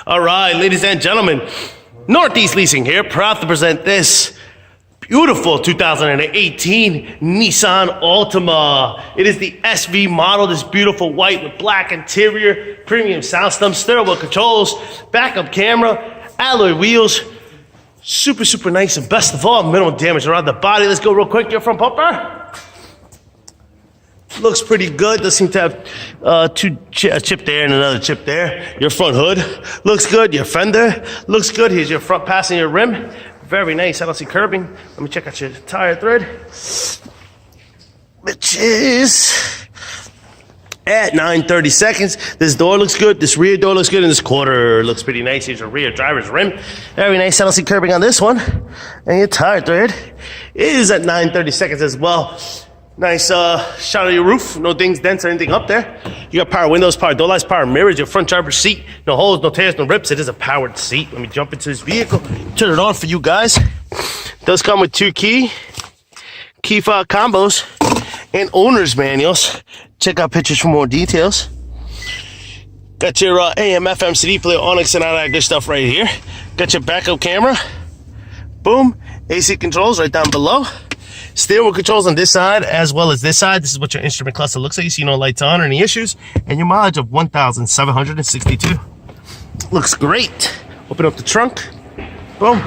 All right, ladies and gentlemen, Northeast Leasing here, proud to present this beautiful 2018 Nissan Altima. It is the SV model, this beautiful white with black interior, premium sound system, steering wheel controls, backup camera, alloy wheels, super nice, and best of all, minimal damage around the body. Let's go real quick. Your front bumper looks pretty good. Does seem to have a chip there and another chip there. Your front hood looks good. Your fender looks good. Here's your front passenger rim. Very nice. I don't see curbing. Let me check out your tire thread, which is at 930 seconds. This door looks good. This rear door looks good. And this quarter looks pretty nice. Here's your rear driver's rim. Very nice. I don't see curbing on this one. And your tire thread is at 930 seconds as well. Nice shot of your roof. No dings, dents, or anything up there. You got power windows, power door lights, power mirrors, your front driver's seat. No holes, no tears, no rips. It is a powered seat. Let me jump into this vehicle. Turn it on for you guys. Does come with two key fob combos, and owner's manuals. Check out pictures for more details. Got your AM, FM, CD player, Onyx, and all that good stuff right here. Got your backup camera. Boom. AC controls right down below. Steering wheel controls on this side as well as this side. This is what your instrument cluster looks like. You see no lights on or any issues. And your mileage of 1,762. Looks great. Open up the trunk. Boom.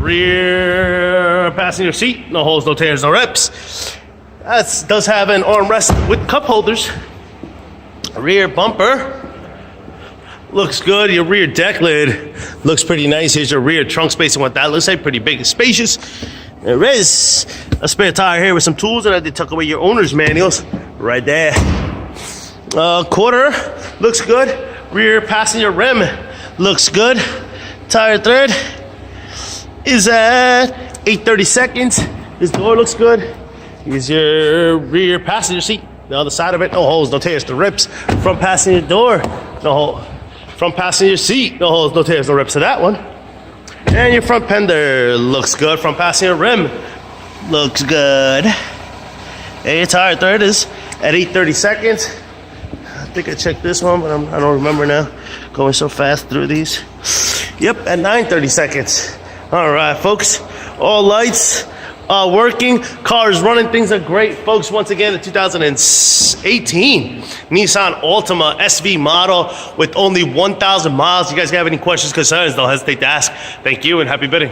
Rear passenger seat. No holes, no tears, no rips. That does have an armrest with cup holders. Rear bumper looks good. Your rear deck lid looks pretty nice. Here's your rear trunk space and what that looks like. Pretty big and spacious. There is a spare tire here with some tools, and I did tuck away your owner's manuals right there. Quarter looks good. Rear passenger rim looks good. Tire thread is at 830 seconds. This door looks good. Here's your rear passenger seat. The other side of it, no holes, no tears, no rips. Front passenger door, no hole. Front passenger seat, no holes, no tears, no rips to that one. And your front fender looks good. Front passenger rim looks good. And your tire thread is at 830 seconds. I think I checked this one, but I don't remember now. Going so fast through these. Yep, at 930 seconds. All right, folks. All lights are working. Car is running. Things are great, folks. Once again, the 2018 Nissan Altima SV model with only 1,000 miles. You guys have any questions, concerns, don't hesitate to ask. Thank you and happy bidding.